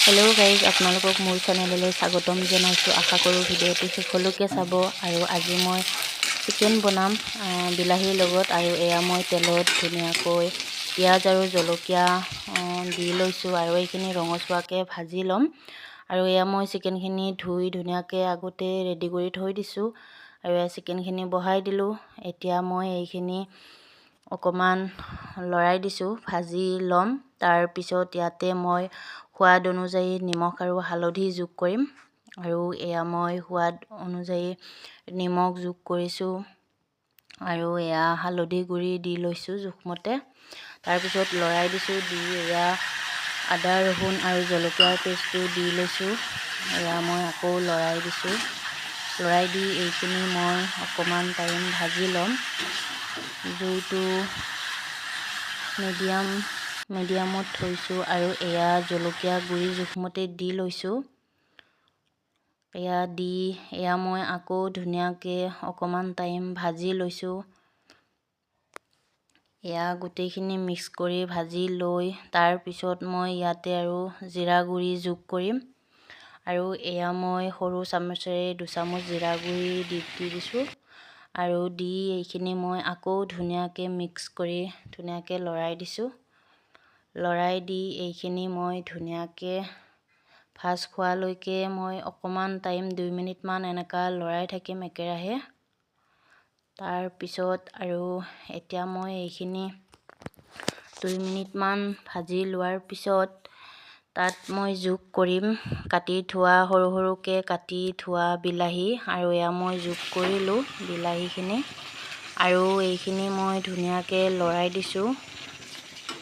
Hello' guys, আপোনালোকক মোৰ চেনেললৈ স্বাগতম জনাইছোঁ। আশা কৰোঁ ভিডিঅ'টো শেষলৈকে চাব। আৰু আজি মই চিকেন বনাম বিলাহীৰ লগত। আৰু এয়া মই তেলত ধুনীয়াকৈ পিঁয়াজ আৰু জলকীয়া দি লৈছোঁ আৰু এইখিনি ৰঙচুৱাকৈ ভাজি ল'ম। আৰু এয়া মই চিকেনখিনি ধুই ধুনীয়াকৈ আগতে ৰেডি কৰি থৈ দিছোঁ। আৰু এয়া চিকেনখিনি বহাই দিলোঁ। এতিয়া মই এইখিনি অকণমান লৰাই দিছোঁ, ভাজি ল'ম। তাৰপিছত ইয়াতে মই সোৱাদ অনুযায়ী নিমখ আৰু হালধি যোগ কৰিম। আৰু এয়া মই সোৱাদ অনুযায়ী নিমখ যোগ কৰিছোঁ আৰু এয়া হালধি গুড়ি দি লৈছোঁ জোখমতে। তাৰপিছত লৰাই দিছোঁ, দি এয়া আদা ৰহুন আৰু জলকীয়াৰ পেষ্টটো দি লৈছোঁ। এয়া মই আকৌ লৰাই দিছোঁ। লৰাই দি এইখিনি মই অকণমান টাইম ভাজি ল'ম। জুইটো মিডিয়ামত থৈছোঁ আৰু এয়া জলকীয়া গুড়ি জোখমতে দি লৈছোঁ। এয়া মই আকৌ ধুনীয়াকৈ অকণমান টাইম ভাজি লৈছোঁ। এয়া গোটেইখিনি মিক্স কৰি ভাজি লৈ তাৰপিছত মই ইয়াতে আৰু জিৰা গুড়ি যোগ কৰিম। আৰু এয়া মই সৰু চামুচেৰে 2 চামুচ জিৰা গুড়ি দি দিছোঁ। আৰু দি এইখিনি মই আকৌ ধুনীয়াকৈ মিক্স কৰি ধুনীয়াকৈ লৰাই দিছোঁ। লৰাই দি এইখিনি মই ধুনীয়াকৈ ভাজ খোৱালৈকে মই অকণমান টাইম 2 মিনিটমান এনেকুৱা লৰাই থাকিম একেৰাহে। তাৰপিছত আৰু এতিয়া মই এইখিনি 2 মিনিটমান ভাজি লোৱাৰ পিছত তাত মই যোগ কৰিম কাটি থোৱা সৰু সৰুকৈ কাটি থোৱা বিলাহী। আৰু এয়া মই যোগ কৰিলোঁ বিলাহীখিনি। আৰু এইখিনি মই ধুনীয়াকৈ লৰাই দিছোঁ।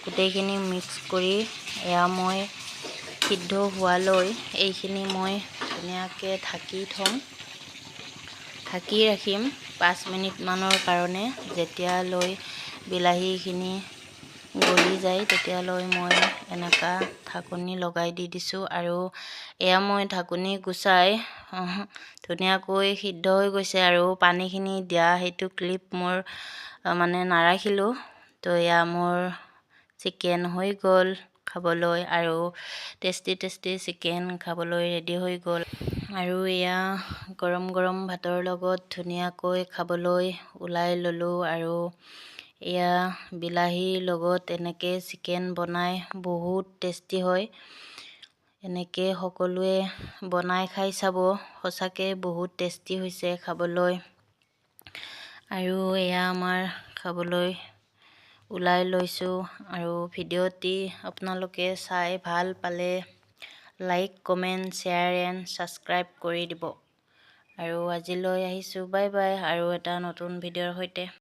গোটেইখিনি মিক্স কৰি এয়া মই সিদ্ধ হোৱালৈ এইখিনি মই ধুনীয়াকৈ ঢাকি ৰাখিম 5 মিনিটমানৰ কাৰণে। যেতিয়ালৈ বিলাহীখিনি গলি যায় তেতিয়ালৈ মই এনেকুৱা ঢাকনি লগাই দি দিছোঁ। আৰু এয়া মই ঢাকনি গুচাই ধুনীয়াকৈ সিদ্ধ হৈ গৈছে। আৰু পানীখিনি দিয়া সেইটো ক্লিপ মোৰ নাৰাখিলোঁ। তো এয়া মোৰ চিকেন হৈ গ'ল খাবলৈ, আৰু টেষ্টি চিকেন খাবলৈ ৰেডি হৈ গ'ল। আৰু এয়া গৰম গৰম ভাতৰ লগত ধুনীয়াকৈ খাবলৈ ওলাই ল'লোঁ। আৰু এয়া বিলাহীৰ লগত এনেকৈ চিকেন বনাই বহুত টেষ্টি হয়। এনেকৈ সকলোৱে বনাই খাই চাব, সঁচাকৈ বহুত টেষ্টি হৈছে খাবলৈ। আৰু এয়া আমাৰ খাবলৈ ওলাই লৈছোঁ। আৰু ভিডিঅ'টি আপোনালোকে চাই ভাল পালে like, comment, share and subscribe কৰি দিব। আৰু আজিলৈ আহিছোঁ, বাই বাই, আৰু এটা নতুন ভিডিঅ'ৰ সৈতে।